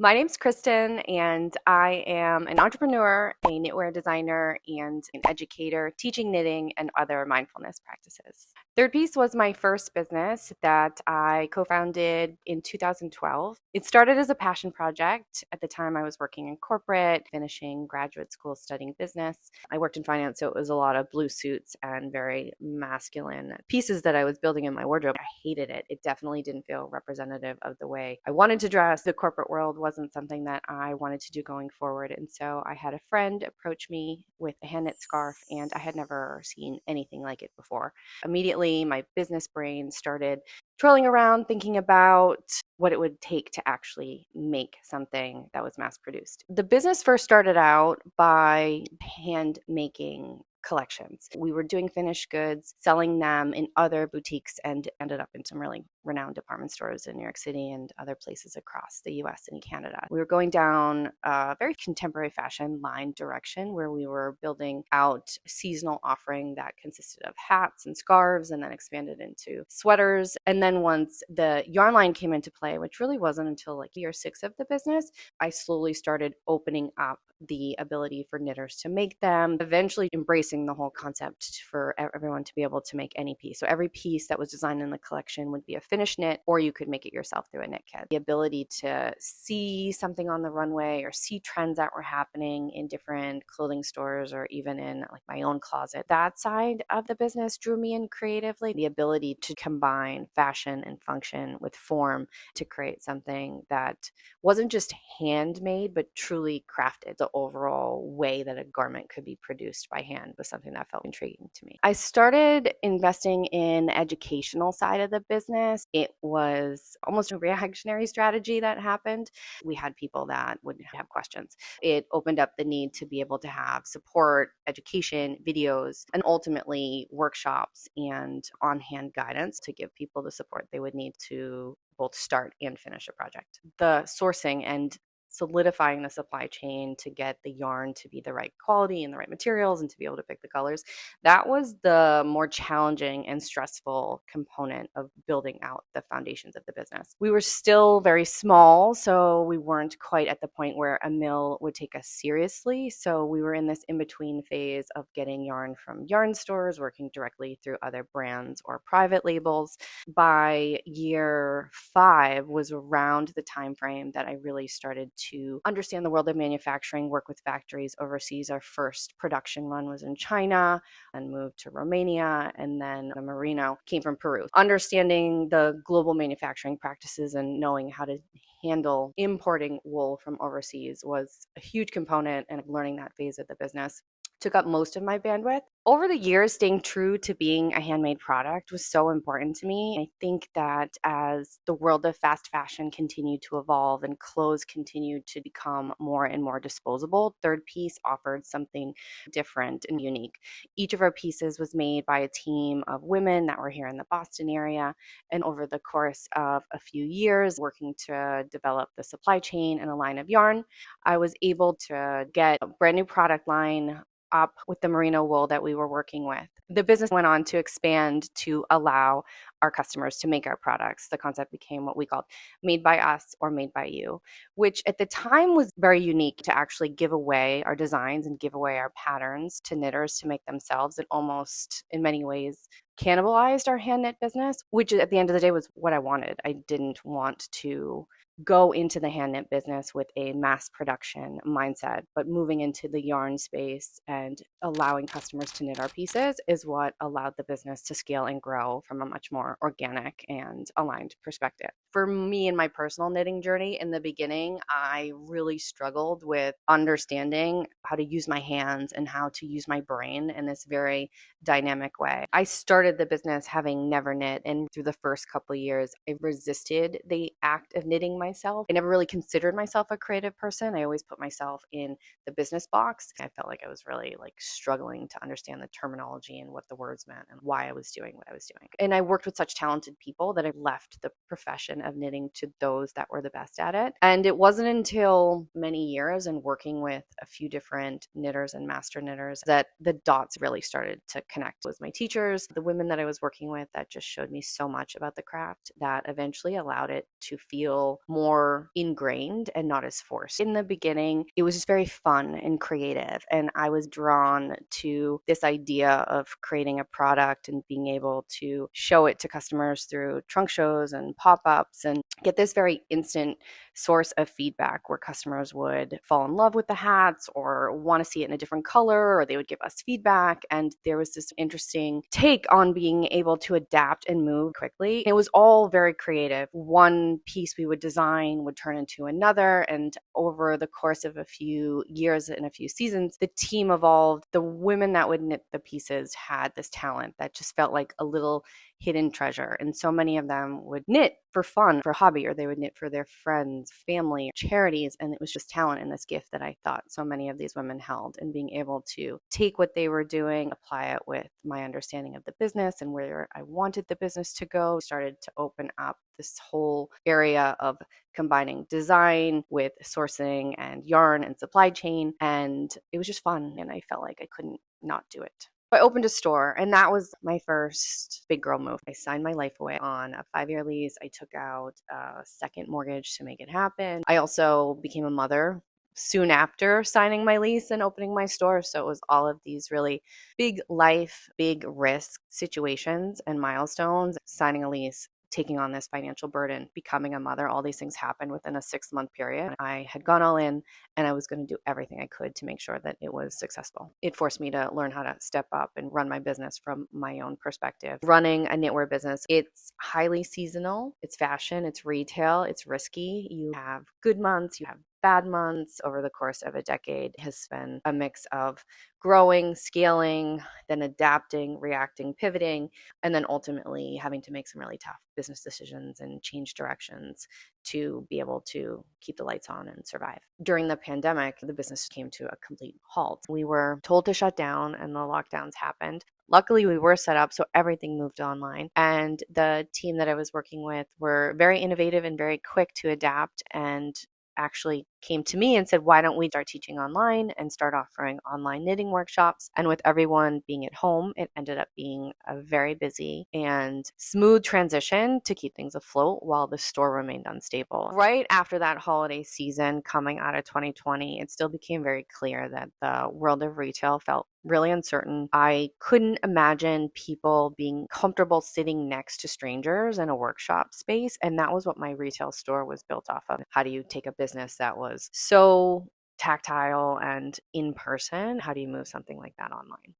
My name's Kristen, and I am an entrepreneur, a knitwear designer, and an educator teaching knitting and other mindfulness practices. Third Piece was my first business that I co founded in 2012. It started as a passion project. At the time, I was working in corporate, finishing graduate school studying business. I worked in finance, so it was a lot of blue suits and very masculine pieces that I was building in my wardrobe. I hated it. It definitely didn't feel representative of the way I wanted to dress. The corporate world wasn't something that I wanted to do going forward. And so I had a friend approach me with a hand knit scarf, and I had never seen anything like it before. Immediately, my business brain started twirling around thinking about what it would take to actually make something that was mass produced. The business first started out by hand making collections. We were doing finished goods, selling them in other boutiques, and ended up in some really renowned department stores in New York City and other places across the US and Canada. We were going down a very contemporary fashion line direction where we were building out a seasonal offering that consisted of hats and scarves and then expanded into sweaters. And then once the yarn line came into play, which really wasn't until like year 6 of the business, I slowly started opening up the ability for knitters to make them, eventually embracing the whole concept for everyone to be able to make any piece. So every piece that was designed in the collection would be a finished knit, or you could make it yourself through a knit kit. The ability to see something on the runway or see trends that were happening in different clothing stores or even in like my own closet, that side of the business drew me in creatively. The ability to combine fashion and function with form to create something that wasn't just handmade, but truly crafted. The overall way that a garment could be produced by hand was something that felt intriguing to me. I started investing in the educational side of the business. It was almost a reactionary strategy that happened. We had people that would have questions. It opened up the need to be able to have support, education, videos, and ultimately workshops and on-hand guidance to give people the support they would need to both start and finish a project. The sourcing and solidifying the supply chain to get the yarn to be the right quality and the right materials and to be able to pick the colors, that was the more challenging and stressful component of building out the foundations of the business. We were still very small, so we weren't quite at the point where a mill would take us seriously. So we were in this in-between phase of getting yarn from yarn stores, working directly through other brands or private labels. By year 5 was around the time frame that I really started to understand the world of manufacturing, work with factories overseas. Our first production run was in China and moved to Romania, and then the merino came from Peru. Understanding the global manufacturing practices and knowing how to handle importing wool from overseas was a huge component, and learning that phase of the business took up most of my bandwidth. Over the years, staying true to being a handmade product was so important to me. I think that as the world of fast fashion continued to evolve and clothes continued to become more and more disposable, Third Piece offered something different and unique. Each of our pieces was made by a team of women that were here in the Boston area. And over the course of a few years, working to develop the supply chain and a line of yarn, I was able to get a brand new product line up with the merino wool that we were working with. The business went on to expand to allow our customers to make our products. The concept became what we called made by us or made by you, which at the time was very unique to actually give away our designs and give away our patterns to knitters to make themselves. It almost, in many ways, cannibalized our hand knit business, which at the end of the day was what I wanted. I didn't want to go into the hand knit business with a mass production mindset, but moving into the yarn space and allowing customers to knit our pieces is what allowed the business to scale and grow from a much more organic and aligned perspective. For me in my personal knitting journey, in the beginning, I really struggled with understanding how to use my hands and how to use my brain in this very dynamic way. I started the business having never knit, and through the first couple of years, I resisted the act of knitting myself. I never really considered myself a creative person. I always put myself in the business box. I felt like I was really struggling to understand the terminology and what the words meant and why I was doing what I was doing. And I worked with such talented people that I left the profession of knitting to those that were the best at it. And it wasn't until many years and working with a few different knitters and master knitters that the dots really started to connect with my teachers, the women that I was working with that just showed me so much about the craft that eventually allowed it to feel more more ingrained and not as forced. In the beginning, it was just very fun and creative, and I was drawn to this idea of creating a product and being able to show it to customers through trunk shows and pop-ups and get this very instant source of feedback where customers would fall in love with the hats or want to see it in a different color, or they would give us feedback. And there was this interesting take on being able to adapt and move quickly. It was all very creative. One piece we would design would turn into another. And over the course of a few years and a few seasons, the team evolved. The women that would knit the pieces had this talent that just felt like a little hidden treasure. And so many of them would knit for fun, for hobby, or they would knit for their friends, family, charities. And it was just talent and this gift that I thought so many of these women held. And being able to take what they were doing, apply it with my understanding of the business and where I wanted the business to go, started to open up this whole area of combining design with sourcing and yarn and supply chain. And it was just fun. And I felt like I couldn't not do it. I opened a store, and that was my first big girl move. I signed my life away on a 5-year lease. I took out a second mortgage to make it happen. I also became a mother soon after signing my lease and opening my store. So it was all of these really big life, big risk situations and milestones, signing a lease, taking on this financial burden, becoming a mother. All these things happened within a 6-month period. I had gone all in, and I was going to do everything I could to make sure that it was successful. It forced me to learn how to step up and run my business from my own perspective. Running a knitwear business, it's highly seasonal. It's fashion, it's retail, it's risky. You have good months, you have bad months. Over the course of a decade has been a mix of growing, scaling, then adapting, reacting, pivoting, and then ultimately having to make some really tough business decisions and change directions to be able to keep the lights on and survive. During the pandemic, the business came to a complete halt. We were told to shut down and the lockdowns happened. Luckily, we were set up, so everything moved online. And the team that I was working with were very innovative and very quick to adapt, and actually came to me and said, why don't we start teaching online and start offering online knitting workshops? And with everyone being at home, it ended up being a very busy and smooth transition to keep things afloat while the store remained unstable. Right after that holiday season coming out of 2020, it still became very clear that the world of retail felt really uncertain. I couldn't imagine people being comfortable sitting next to strangers in a workshop space. And that was what my retail store was built off of. How do you take a business that was so tactile and in person? How do you move something like that online?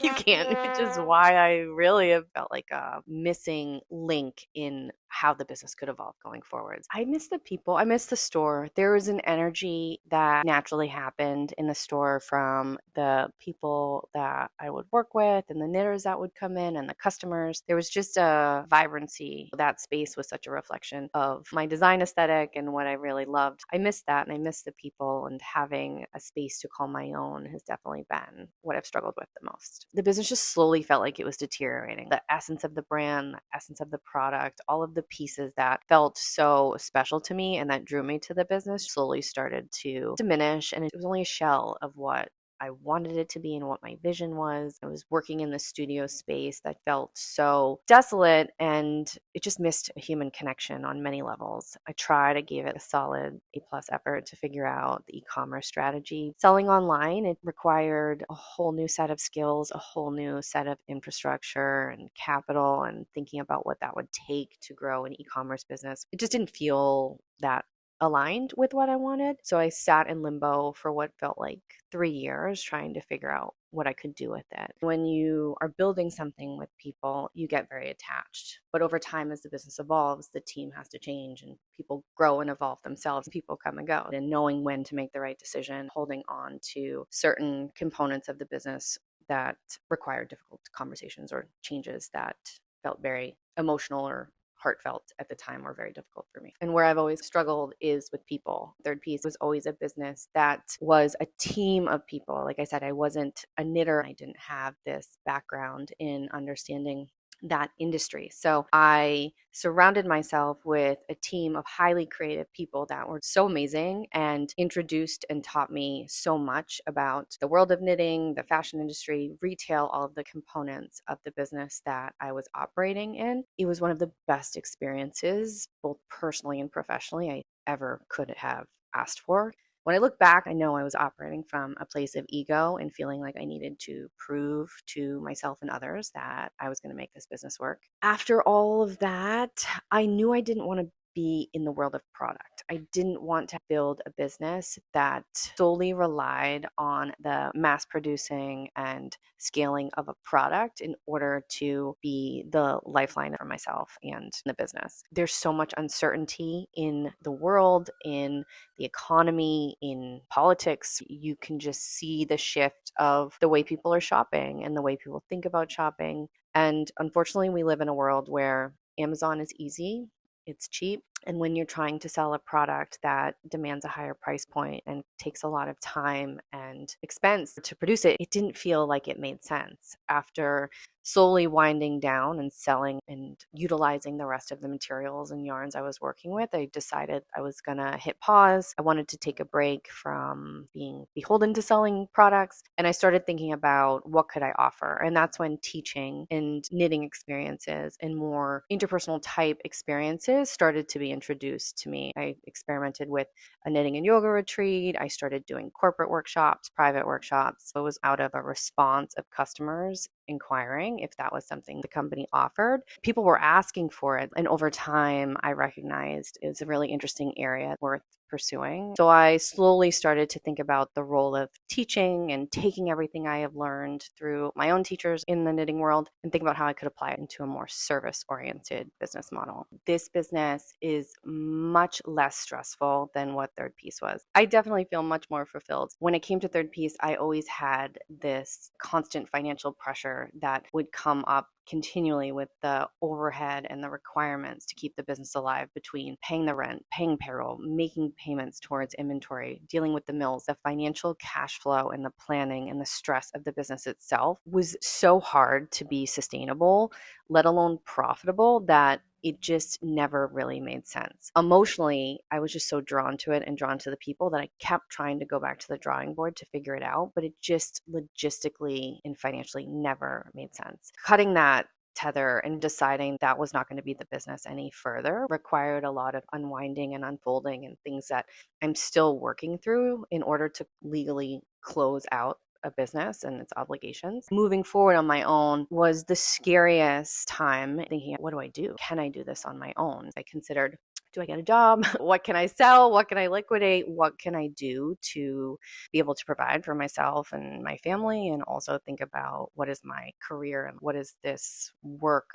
You can't, which is why I really have felt like a missing link in how the business could evolve going forwards. I miss the people. I miss the store. There was an energy that naturally happened in the store from the people that I would work with and the knitters that would come in and the customers. There was just a vibrancy. That space was such a reflection of my design aesthetic and what I really loved. I miss that, and I miss the people, and having a space to call my own has definitely been what I've struggled with the most. The business just slowly felt like it was deteriorating. The essence of the brand, the essence of the product, all of the pieces that felt so special to me and that drew me to the business slowly started to diminish, and it was only a shell of what I wanted it to be and what my vision was. I was working in the studio space that felt so desolate, and it just missed a human connection on many levels. I tried, I gave it a solid A+ effort to figure out the e-commerce strategy. Selling online, it required a whole new set of skills, a whole new set of infrastructure and capital, and thinking about what that would take to grow an e-commerce business. It just didn't feel that aligned with what I wanted. So I sat in limbo for what felt like 3 years trying to figure out what I could do with it. When you are building something with people, you get very attached. But over time, as the business evolves, the team has to change and people grow and evolve themselves. People come and go. And knowing when to make the right decision, holding on to certain components of the business that require difficult conversations or changes that felt very emotional or heartfelt at the time were very difficult for me. And where I've always struggled is with people. Third Piece was always a business that was a team of people. Like I said, I wasn't a knitter. I didn't have this background in understanding that industry. So I surrounded myself with a team of highly creative people that were so amazing and introduced and taught me so much about the world of knitting, the fashion industry, retail, all of the components of the business that I was operating in. It was one of the best experiences, both personally and professionally, I ever could have asked for. When I look back, I know I was operating from a place of ego and feeling like I needed to prove to myself and others that I was going to make this business work. After all of that, I knew I didn't want to be in the world of product. I didn't want to build a business that solely relied on the mass producing and scaling of a product in order to be the lifeline for myself and the business. There's so much uncertainty in the world, in the economy, in politics. You can just see the shift of the way people are shopping and the way people think about shopping. And unfortunately, we live in a world where Amazon is easy, it's cheap. And when you're trying to sell a product that demands a higher price point and takes a lot of time and expense to produce it, it didn't feel like it made sense. After slowly winding down and selling and utilizing the rest of the materials and yarns I was working with, I decided I was going to hit pause. I wanted to take a break from being beholden to selling products. And I started thinking about what could I offer? And that's when teaching and knitting experiences and more interpersonal type experiences started to be introduced to me. I experimented with a knitting and yoga retreat. I started doing corporate workshops, private workshops. So it was out of a response of customers inquiring if that was something the company offered. People were asking for it. And over time, I recognized it's a really interesting area worth pursuing. So I slowly started to think about the role of teaching and taking everything I have learned through my own teachers in the knitting world and think about how I could apply it into a more service-oriented business model. This business is much less stressful than what Third Piece was. I definitely feel much more fulfilled. When it came to Third Piece, I always had this constant financial pressure that would come up continually with the overhead and the requirements to keep the business alive between paying the rent, paying payroll, making payments towards inventory, dealing with the mills. The financial cash flow and the planning and the stress of the business itself was so hard to be sustainable, let alone profitable, that it just never really made sense. Emotionally, I was just so drawn to it and drawn to the people that I kept trying to go back to the drawing board to figure it out, but it just logistically and financially never made sense. Cutting that tether and deciding that was not going to be the business any further required a lot of unwinding and unfolding and things that I'm still working through in order to legally close out a business and its obligations. Moving forward on my own was the scariest time, thinking, what do I do? Can I do this on my own? I considered, do I get a job? What can I sell? What can I liquidate? What can I do to be able to provide for myself and my family? And also think about what is my career and what is this work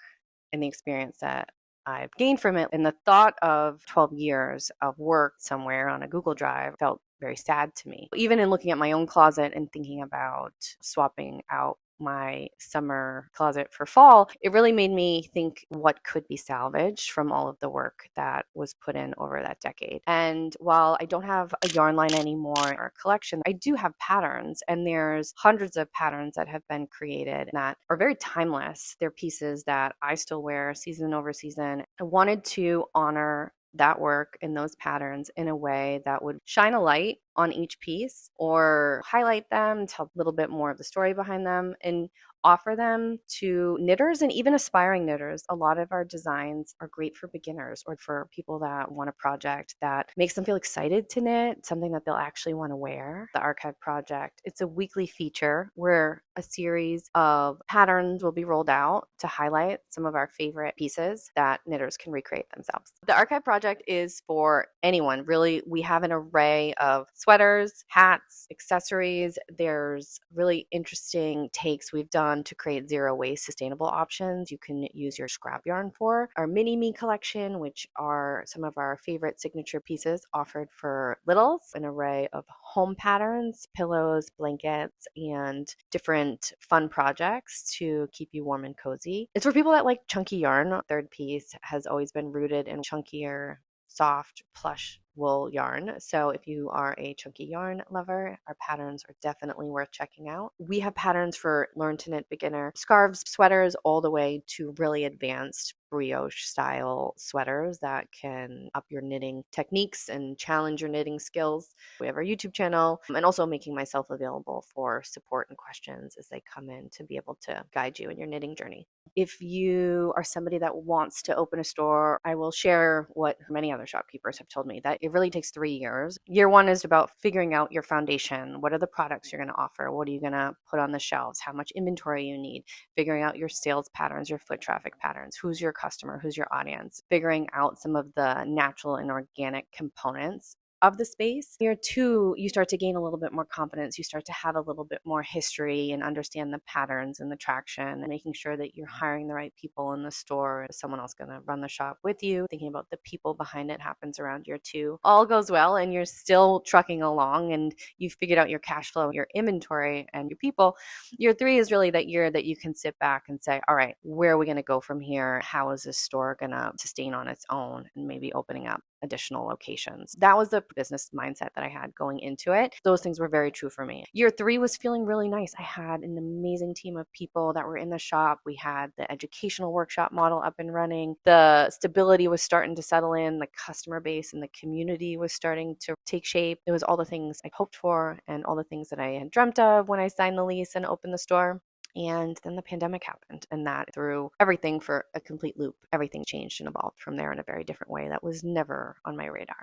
and the experience that I've gained from it. And the thought of 12 years of work somewhere on a Google Drive felt very sad to me. Even in looking at my own closet and thinking about swapping out my summer closet for fall, it really made me think what could be salvaged from all of the work that was put in over that decade. And while I don't have a yarn line anymore or a collection, I do have patterns, and there's hundreds of patterns that have been created that are very timeless. They're pieces that I still wear season over season. I wanted to honor that work and those patterns in a way that would shine a light on each piece or highlight them, tell a little bit more of the story behind them, and offer them to knitters and even aspiring knitters. A lot of our designs are great for beginners or for people that want a project that makes them feel excited to knit, something that they'll actually want to wear. The Archive Project, it's a weekly feature where a series of patterns will be rolled out to highlight some of our favorite pieces that knitters can recreate themselves. The Archive Project is for anyone, really. We have an array of sweaters, hats, accessories. There's really interesting takes we've done to create zero waste sustainable options you can use your scrap yarn for. Our Mini Me collection, which are some of our favorite signature pieces offered for littles, an array of home patterns, pillows, blankets, and different fun projects to keep you warm and cozy. It's for people that like chunky yarn. Third Piece has always been rooted in chunkier, soft, plush wool yarn. So if you are a chunky yarn lover, our patterns are definitely worth checking out. We have patterns for learn to knit beginner scarves, sweaters, all the way to really advanced brioche style sweaters that can up your knitting techniques and challenge your knitting skills. We have our YouTube channel, and also making myself available for support and questions as they come in to be able to guide you in your knitting journey. If you are somebody that wants to open a store, I will share what many other shopkeepers have told me, that it really takes 3 years. Year one is about figuring out your foundation. What are the products you're going to offer? What are you going to put on the shelves? How much inventory you need? Figuring out your sales patterns, your foot traffic patterns. Who's your customer? Who's your audience? Figuring out some of the natural and organic components of the space. Year two, you start to gain a little bit more confidence. You start to have a little bit more history and understand the patterns and the traction, and making sure that you're hiring the right people in the store. Is someone else going to run the shop with you? Thinking about the people behind it happens around year two. All goes well and you're still trucking along and you've figured out your cash flow, your inventory, and your people. Year three is really that year that you can sit back and say, all right, where are we going to go from here? How is this store going to sustain on its own, and maybe opening up additional locations. That was the business mindset that I had going into it. Those things were very true for me. Year three was feeling really nice. I had an amazing team of people that were in the shop. We had the educational workshop model up and running. The stability was starting to settle in. The customer base and the community was starting to take shape. It was all the things I hoped for and all the things that I had dreamt of when I signed the lease and opened the store. And then the pandemic happened, and that threw everything for a complete loop. Everything changed and evolved from there in a very different way that was never on my radar.